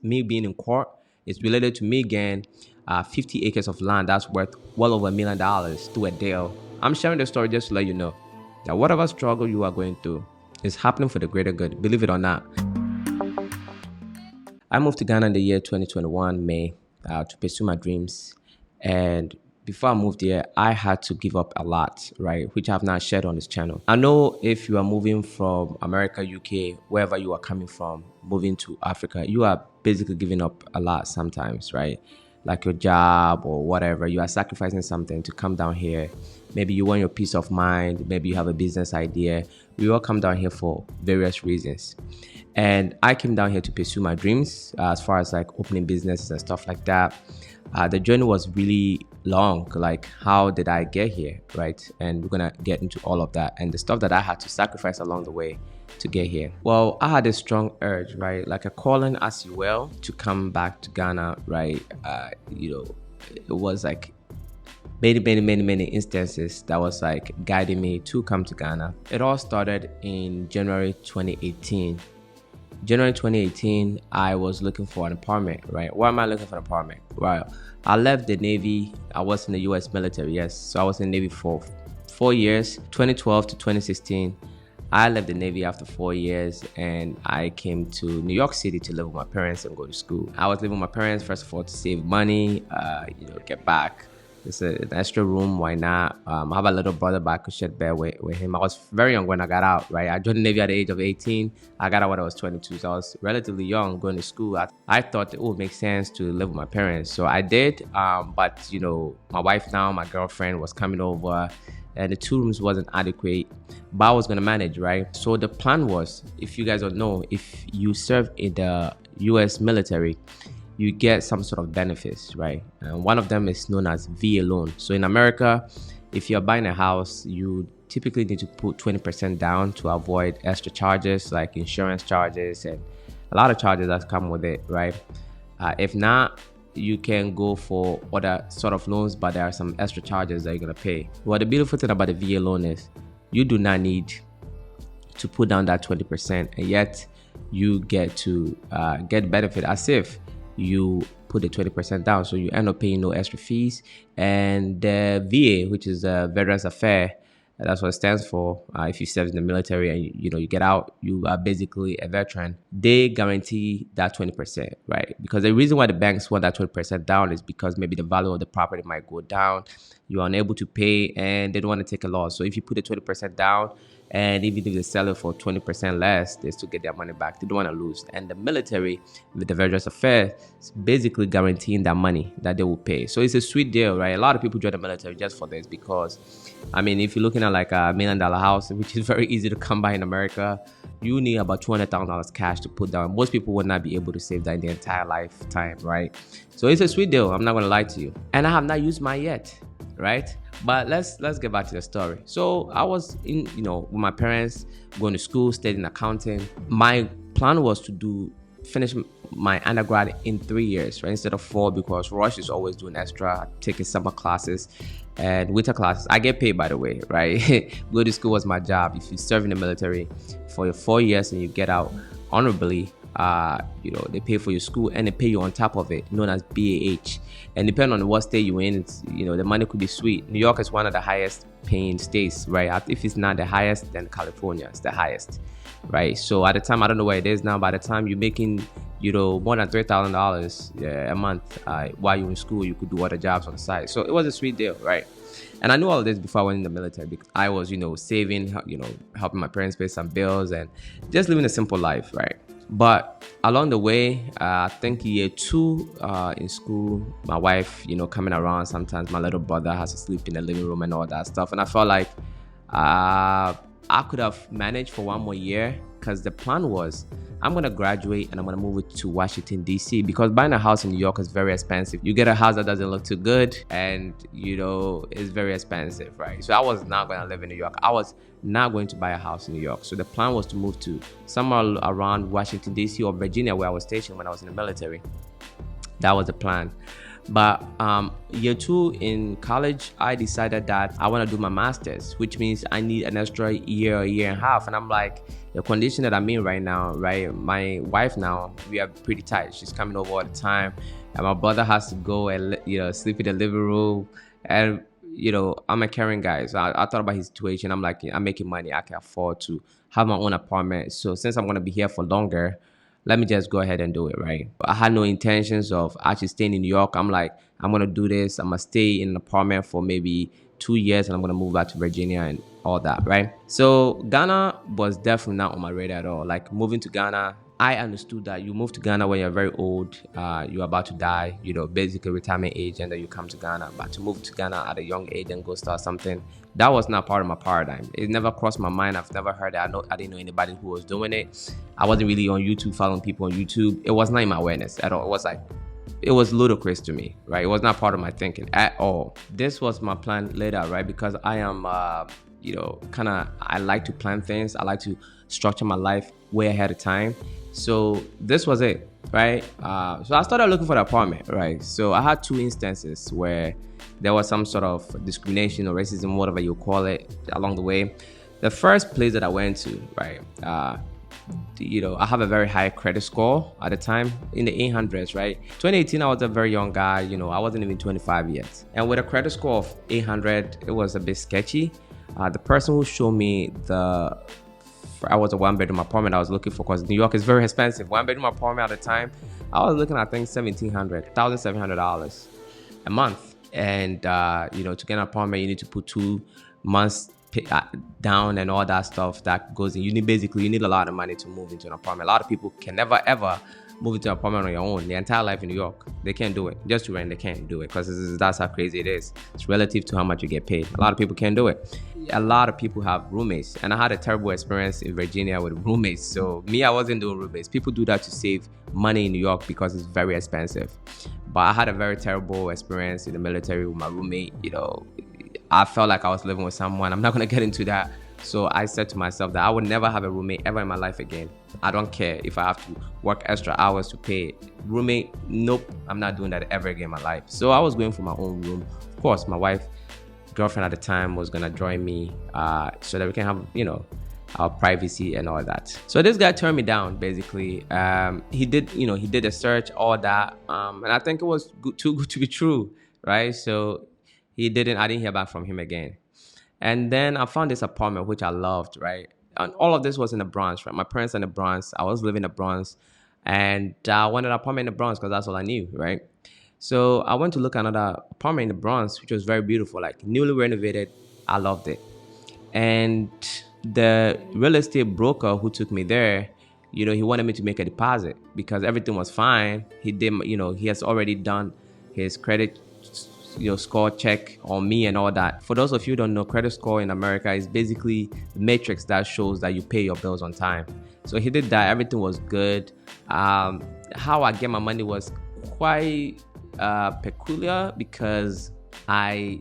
Me being in court is related to me getting 50 acres of land that's worth well over $1 million through a deal. I'm sharing the story just to let you know that whatever struggle you are going through is happening for the greater good, believe it or not. I moved to Ghana in the year 2021, May, to pursue my dreams. And before I moved here, I had to give up a lot, right? Which I've not shared on this channel. I know if you are moving from America, UK, wherever you are coming from, moving to Africa, you are basically giving up a lot sometimes, right? Like your job or whatever. You are sacrificing something to come down here. Maybe you want your peace of mind. Maybe you have a business idea. We all come down here for various reasons. And I came down here to pursue my dreams as far as like opening businesses and stuff like that. The journey was really long. Like, how did I get here, right? And we're gonna get into all of that and the stuff that I had to sacrifice along the way to get here. Well, I had a strong urge, right? Like a calling, as you will, to come back to Ghana, right? It was like many instances that was like guiding me to come to Ghana. It all started in January 2018. January 2018, I was looking for an apartment, right? Why am I looking for an apartment? Well, I left the Navy. I was in the US military, yes. So I was in the Navy for 4 years, 2012 to 2016. I left the Navy after 4 years and I came to New York City to live with my parents and go to school. I was living with my parents, first of all, to save money, get back. It's an extra room, why not? I have a little brother, but I could share bed with him. I was very young when I got out, right? I joined the Navy at the age of 18. I got out when I was 22, so I was relatively young going to school. I thought it would make sense to live with my parents, so I did. But my wife now, my girlfriend was coming over, and the 2 rooms wasn't adequate, but I was gonna manage, right? So the plan was, if you guys don't know, if you serve in the US military, you get some sort of benefits, right? And one of them is known as VA loan. So in America, if you're buying a house, you typically need to put 20% down to avoid extra charges like insurance charges and a lot of charges that come with it, right? If not, you can go for other sort of loans, but there are some extra charges that you're gonna pay. Well, the beautiful thing about the VA loan is you do not need to put down that 20%, and yet you get to get benefit as if you put the 20% down. So you end up paying no extra fees. And the VA, which is a Veterans Affairs, that's what it stands for. If you serve in the military and you get out, you are basically a veteran. They guarantee that 20%, right? Because the reason why the banks want that 20% down is because maybe the value of the property might go down. You're unable to pay, and they don't want to take a loss. So if you put the 20% down, and even if they sell it for 20% less, they still get their money back. They don't want to lose. And the military, with the Veterans Affairs, is basically guaranteeing that money that they will pay. So it's a sweet deal, right? A lot of people join the military just for this because, I mean, if you're looking at like a $1 million house, which is very easy to come by in America, you need about $200,000 cash to put down. Most people would not be able to save that in their entire lifetime, right? So it's a sweet deal. I'm not going to lie to you. And I have not used mine yet, right? But let's get back to the story. So I was in, with my parents, going to school, studying accounting. My plan was to finish my undergrad in 3 years, right, instead of 4, because Rush is always doing extra, taking summer classes and winter classes. I get paid, by the way, right? Go to school was my job. If you serve in the military for your 4 years and you get out honorably, they pay for your school and they pay you on top of it, known as BAH. And depending on what state you're in, the money could be sweet. New York is one of the highest paying states, right? If it's not the highest, then California is the highest, right? So at the time, I don't know where it is now, by the time you're making, more than $3,000 a month while you're in school, you could do other jobs on the side. So it was a sweet deal, right? And I knew all of this before I went in the military because I was, saving, helping my parents pay some bills and just living a simple life, right? But along the way, I think year 2 in school, my wife, coming around, sometimes my little brother has to sleep in the living room and all that stuff. And I felt like I could have managed for 1 more year because the plan was I'm going to graduate and I'm going to move it to Washington, D.C. because buying a house in New York is very expensive. You get a house that doesn't look too good and, it's very expensive, right? So I was not going to live in New York. I was not going to buy a house in New York. So the plan was to move to somewhere around Washington, D.C. or Virginia, where I was stationed when I was in the military. That was the plan. But year two in college, I decided that I want to do my master's, which means I need an extra year, a year and a half. And I'm like, the condition that I'm in right now, right? My wife now, we are pretty tight. She's coming over all the time, and my brother has to go and sleep in the living room. And I'm a caring guy, so I thought about his situation. I'm like, I'm making money, I can afford to have my own apartment. So since I'm gonna be here for longer, let me just go ahead and do it, right? But I had no intentions of actually staying in New York. I'm like, I'm gonna do this. I'm gonna stay in an apartment for maybe 2 years, and I'm gonna move back to Virginia and all that, right? So Ghana was definitely not on my radar at all. Like moving to Ghana, I understood that you move to Ghana when you're very old, you're about to die, basically retirement age, and then you come to Ghana. But to move to Ghana at a young age and go start something, that was not part of my paradigm. It never crossed my mind. I've never heard it. I didn't know anybody who was doing it. I wasn't really on YouTube, following people on YouTube. It was not in my awareness at all. It was ludicrous to me, right? It was not part of my thinking at all. This was my plan later, right? Because I am, I like to plan things. I like to structure my life way ahead of time. So this was it, right? So I started looking for the apartment, right? So I had two instances where there was some sort of discrimination or racism, whatever you call it, along the way. The first place that I went to, right? I have a very high credit score at the time, in the 800s, right? 2018, I was a very young guy. I wasn't even 25 yet. And with a credit score of 800, it was a bit sketchy. The person who showed me I was a one-bedroom apartment I was looking for, because New York is very expensive. One-bedroom apartment at the time, I was looking at, I think, $1,700 a month. And, to get an apartment, you need to put 2 months down and all that stuff that goes in. You need a lot of money to move into an apartment. A lot of people can never, ever move into an apartment on your own. Their entire life in New York, they can't do it. Just to rent, they can't do it, because that's how crazy it is. It's relative to how much you get paid. A lot of people can't do it. A lot of people have roommates, and I had a terrible experience in Virginia with roommates. So me, I wasn't doing roommates. People do that to save money in New York because it's very expensive. But I had a very terrible experience in the military with my roommate. I felt like I was living with someone. I'm not going to get into that. So I said to myself that I would never have a roommate ever in my life again. I don't care if I have to work extra hours to pay. Roommate, nope, I'm not doing that ever again in my life. So I was going for my own room. Of course, my girlfriend at the time was going to join me so that we can have, our privacy and all that. So this guy turned me down, basically. He did a search, all that. And I think it was too good to be true, right? So I didn't hear back from him again. And then I found this apartment, which I loved, right? And all of this was in the Bronx, right? My parents are in the Bronx. I was living in the Bronx. And I wanted an apartment in the Bronx because that's all I knew, right? So I went to look at another apartment in the Bronx, which was very beautiful, like newly renovated. I loved it. And the real estate broker who took me there, he wanted me to make a deposit because everything was fine. He did, he has already done his credit score check on me and all that. For those of you who don't know, credit score in America is basically the matrix that shows that you pay your bills on time. So he did that. Everything was good. How I get my money was quite peculiar because I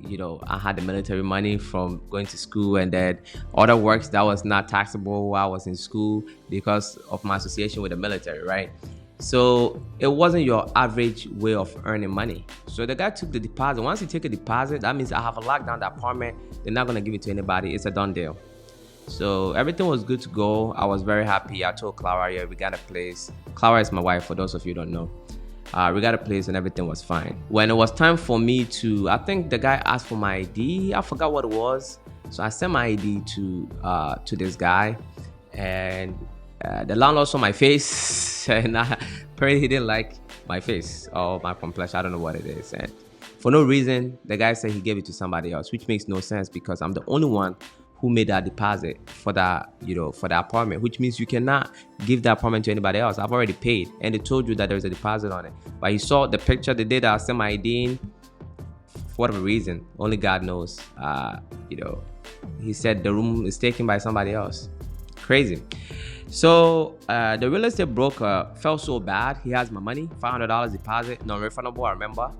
had the military money from going to school, and then other works that was not taxable while I was in school because of my association with the military, right? So it wasn't your average way of earning money. So the guy took the deposit. Once you take a deposit, that means I have a lockdown the apartment. They're not going to give it to anybody. It's a done deal. So everything was good to go. I was very happy. I told Clara, yeah, we got a place. Clara is my wife, for those of you who don't know. We got a place and everything was fine. When it was time for me I think the guy asked for my ID. I forgot what it was. So I sent my ID to this guy, and the landlord saw my face, and apparently he didn't like my face or my complexion. I don't know what it is. And for no reason, the guy said he gave it to somebody else, which makes no sense because I'm the only one who made that deposit for that, for the apartment, which means you cannot give the apartment to anybody else. I've already paid, and they told you that there's a deposit on it. But he saw the picture the day that I sent my ID in. For whatever reason, only God knows. He said the room is taken by somebody else. Crazy. So the real estate broker felt so bad. He has my money, $500 deposit, non-refundable, I remember.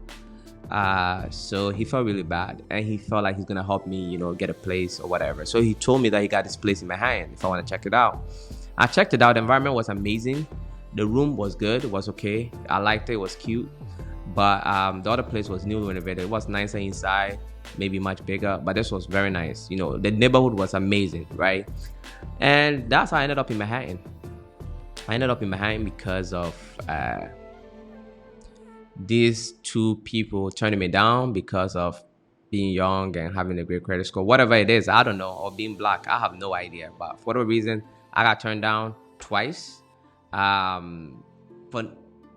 So he felt really bad, and he felt like he's gonna help me, get a place or whatever. So he told me that he got this place in my hand if I want to check it out. I checked it out. The environment was amazing. The room was good. It was okay. I liked it. It was cute. But the other place was newly renovated. It was nicer inside, maybe much bigger, but this was very nice. The neighborhood was amazing, right? And that's how I ended up in Manhattan. I ended up in Manhattan because of these two people turning me down because of being young and having a great credit score, whatever it is, I don't know, or being black, I have no idea. But for whatever reason, I got turned down twice, for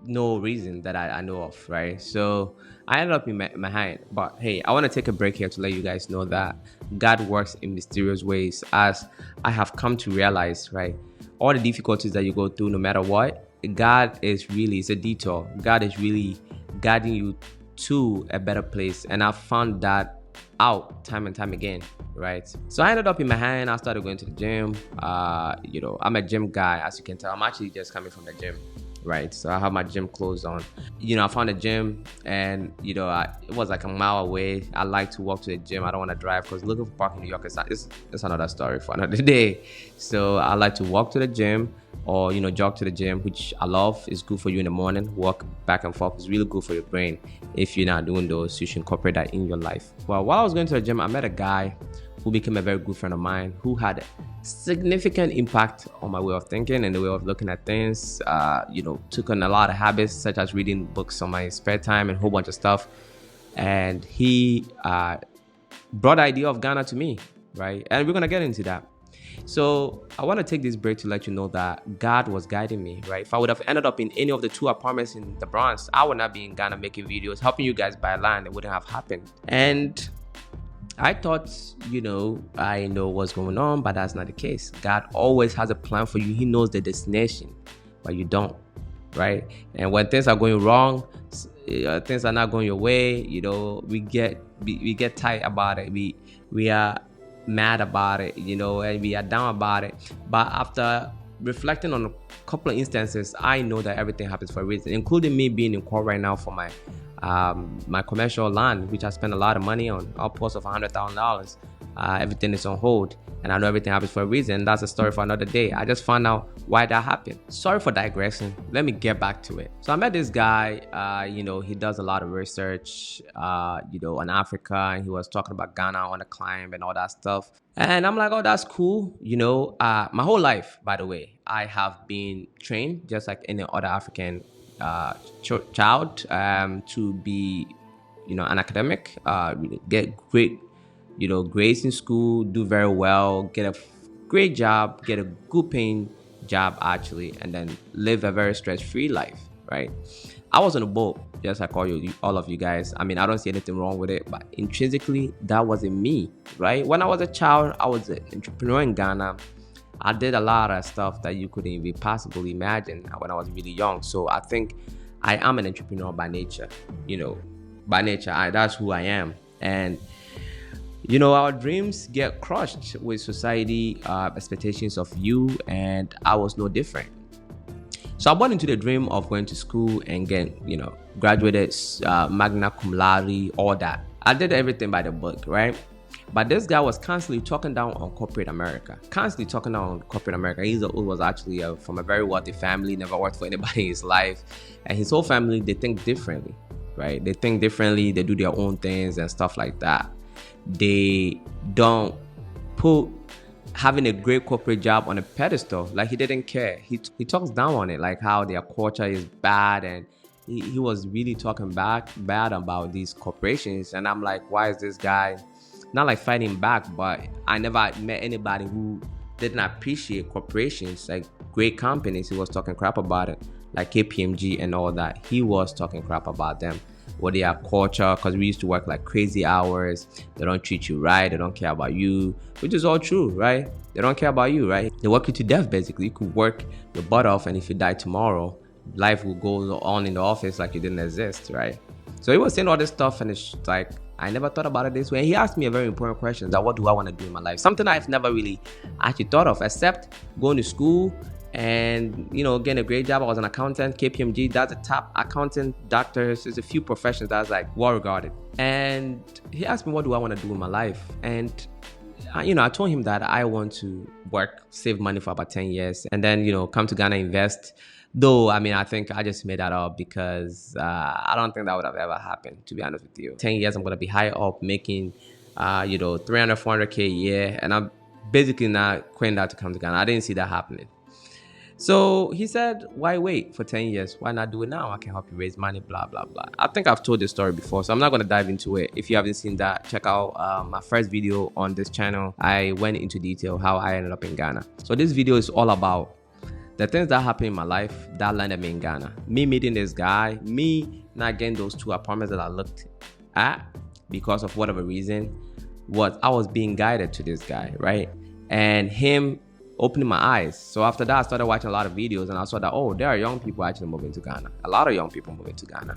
no reason that I know of, right? So I ended up in Manhattan. But hey, I want to take a break here to let you guys know that God works in mysterious ways, as I have come to realize, right? All the difficulties that you go through, no matter what, God is really, it's a detour. God is really guiding you to a better place. And I found that out time and time again, right? So I ended up in Manhattan. I started going to the gym. I'm a gym guy, as you can tell. I'm actually just coming from the gym, right? So I have my gym clothes on. I found a gym, and it was like a mile away. I like to walk to the gym. I don't want to drive, because looking for parking in New York it's another story for another day. So I like to walk to the gym, or jog to the gym, which I love. It's good for you in the morning. Walk back and forth is really good for your brain. If you're not doing those, you should incorporate that in your life. Well, while I was going to the gym, I met a guy who became a very good friend of mine, who had significant impact on my way of thinking and the way of looking at things. Took on a lot of habits, such as reading books on my spare time and a whole bunch of stuff. And he brought the idea of Ghana to me, right? And we're gonna get into that. So I want to take this break to let you know that God was guiding me, right? If I would have ended up in any of the two apartments in the Bronx, I would not be in Ghana making videos, helping you guys buy land. It wouldn't have happened. And I thought, I know what's going on, but that's not the case. God always has a plan for you. He knows the destination, but you don't, right? And when things are going wrong, things are not going your way, we get tight about it. We are mad about it, and we are down about it. But after reflecting on a couple of instances, I know that everything happens for a reason, including me being in court right now for my commercial land, which I spent a lot of money on, upwards of $100,000. Everything is on hold, and I know everything happens for a reason. That's a story for another day. I just found out why that happened. Sorry for digressing. Let me get back to it. So I met this guy. He does a lot of research, on Africa, and he was talking about Ghana on the climb and all that stuff. And I'm like, oh, that's cool. My whole life, by the way, I have been trained just like any other African child to be, an academic, get great, grades in school, do very well, get a great job, get a good paying job actually, and then live a very stress-free life, right? I was on a boat, just like all of you guys. I mean, I don't see anything wrong with it, but intrinsically, that wasn't me, right? When I was a child, I was an entrepreneur in Ghana. I did a lot of stuff that you couldn't even possibly imagine when I was really young. So I think I am an entrepreneur by nature, by nature, that's who I am. And our dreams get crushed with society expectations of you, and I was no different. So I bought into the dream of going to school and getting, graduated, magna cum laude, all that. I did everything by the book, right? But this guy was constantly talking down on corporate America. He was actually from a very wealthy family, never worked for anybody in his life. And his whole family, they think differently, right? They think differently, they do their own things and stuff like that. They don't put having a great corporate job on a pedestal. Like, he didn't care. He talks down on it, like how their culture is bad, and he was really talking bad about these corporations. And I'm like, why is this guy not like fighting back? But I never met anybody who didn't appreciate corporations, like great companies. He was talking crap about it, like KPMG and all that. He was talking crap about them, what their culture, because we used to work like crazy hours. They don't treat you right. They don't care about you, which is all true, right? They don't care about you, right? They work you to death, basically. You could work your butt off, and if you die tomorrow, life will go on in the office like you didn't exist, right? So he was saying all this stuff, and it's like, I never thought about it this way. And he asked me a very important question, that what do I want to do in my life? Something I've never really actually thought of, except going to school and getting a great job. I was an accountant. KPMG, that's the top accountant, doctors. There's a few professions that's like well regarded. And he asked me, what do I want to do in my life? And I told him that I want to work, save money for about 10 years, and then come to Ghana, invest, Though, I mean, I think I just made that up because I don't think that would have ever happened, to be honest with you. 10 years, I'm going to be high up making, 300, 400K a year. And I'm basically not quitting that to come to Ghana. I didn't see that happening. So he said, why wait for 10 years? Why not do it now? I can help you raise money, blah, blah, blah. I think I've told this story before, so I'm not going to dive into it. If you haven't seen that, check out my first video on this channel. I went into detail how I ended up in Ghana. So this video is all about the things that happened in my life that landed me in Ghana. Me meeting this guy, me not getting those 2 apartments that I looked at because of whatever reason, I was being guided to this guy, right? And him opening my eyes. So after that, I started watching a lot of videos and I saw that, oh, there are young people actually moving to Ghana. A lot of young people moving to Ghana.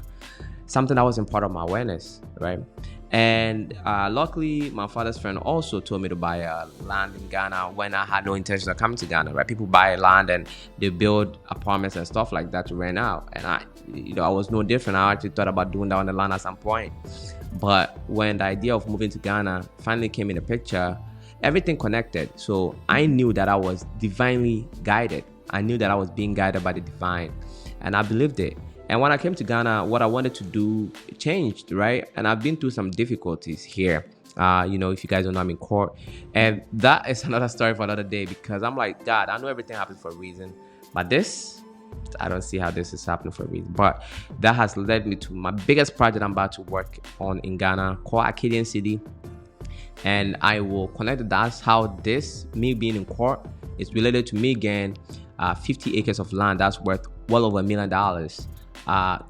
Something that wasn't part of my awareness, right? And luckily, my father's friend also told me to buy land in Ghana when I had no intention of coming to Ghana, right? People buy land and they build apartments and stuff like that to rent out. And I was no different. I actually thought about doing that on the land at some point. But when the idea of moving to Ghana finally came in the picture, everything connected. So I knew that I was divinely guided. I knew that I was being guided by the divine, and I believed it. And when I came to Ghana, what I wanted to do changed, right? And I've been through some difficulties here. If you guys don't know, I'm in court. And that is another story for another day, because I'm like, God, I know everything happens for a reason. But this, I don't see how this is happening for a reason. But that has led me to my biggest project I'm about to work on in Ghana, called Acadian City. And I will connect that's how this, me being in court, is related to me getting 50 acres of land that's worth well over $1 million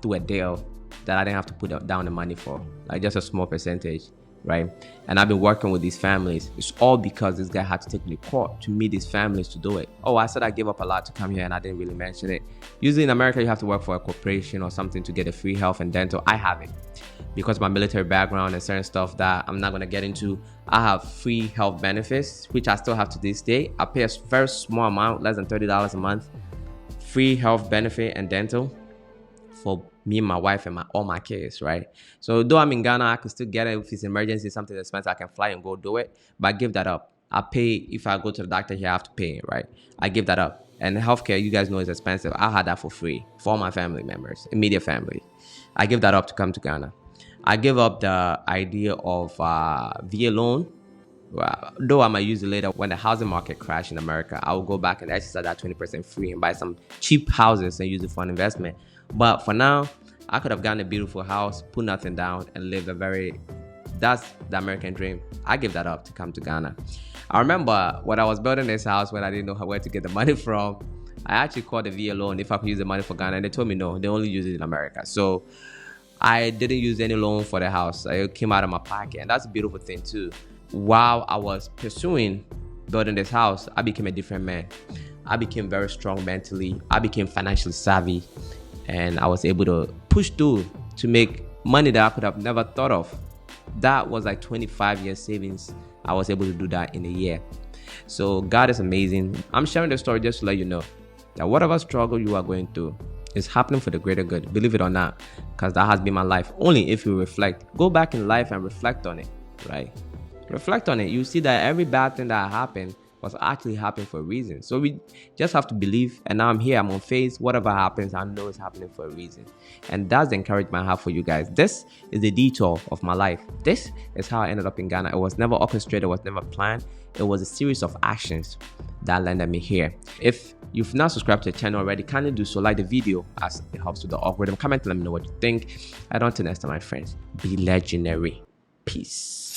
through a deal that I didn't have to put down the money for, like just a small percentage, right? And I've been working with these families. It's all because this guy had to take me to court to meet these families to do it. Oh, I said I gave up a lot to come here and I didn't really mention it. Usually in America, you have to work for a corporation or something to get a free health and dental. I have it. Because of my military background and certain stuff that I'm not going to get into, I have free health benefits, which I still have to this day. I pay a very small amount, less than $30 a month, free health benefit and dental for me and my wife and all my kids, right? So though I'm in Ghana, I can still get it. If it's emergency, something expensive, I can fly and go do it. But I give that up. I pay, if I go to the doctor here, I have to pay, right? I give that up. And healthcare, you guys know, is expensive. I had that for free for all my family members, immediate family. I give that up to come to Ghana. I give up the idea of VA loan. Though I might use it later when the housing market crashed in America. I will go back and exercise that 20% free and buy some cheap houses and use it for an investment. But for now, I could have gotten a beautiful house, put nothing down, and live that's the American dream. I give that up to come to Ghana. I remember when I was building this house, when I didn't know where to get the money from, I actually called the VA loan if I could use the money for Ghana, and they told me no, they only use it in America. So I didn't use any loan for the house. It came out of my pocket, and that's a beautiful thing too. While I was pursuing building this house, I became a different man. I became very strong mentally. I became financially savvy, and I was able to push through to make money that I could have never thought of. That was like 25 years savings. I was able to do that in a year. So God is amazing. I'm sharing this story just to let you know that whatever struggle you are going through is happening for the greater good. Believe it or not, because that has been my life. Only if you reflect. Go back in life and reflect on it, right? Reflect on it. You see that every bad thing that happened was actually happening for a reason. So we just have to believe. And now I'm here. I'm on phase. Whatever happens, I know it's happening for a reason. And that's the encouragement I have for you guys. This is the detour of my life. This is how I ended up in Ghana. It was never orchestrated. It was never planned. It was a series of actions that landed me here. If you've not subscribed to the channel already, kindly do so. Like the video as it helps with the algorithm. Comment and let me know what you think. And until next time, my friends, be legendary. Peace.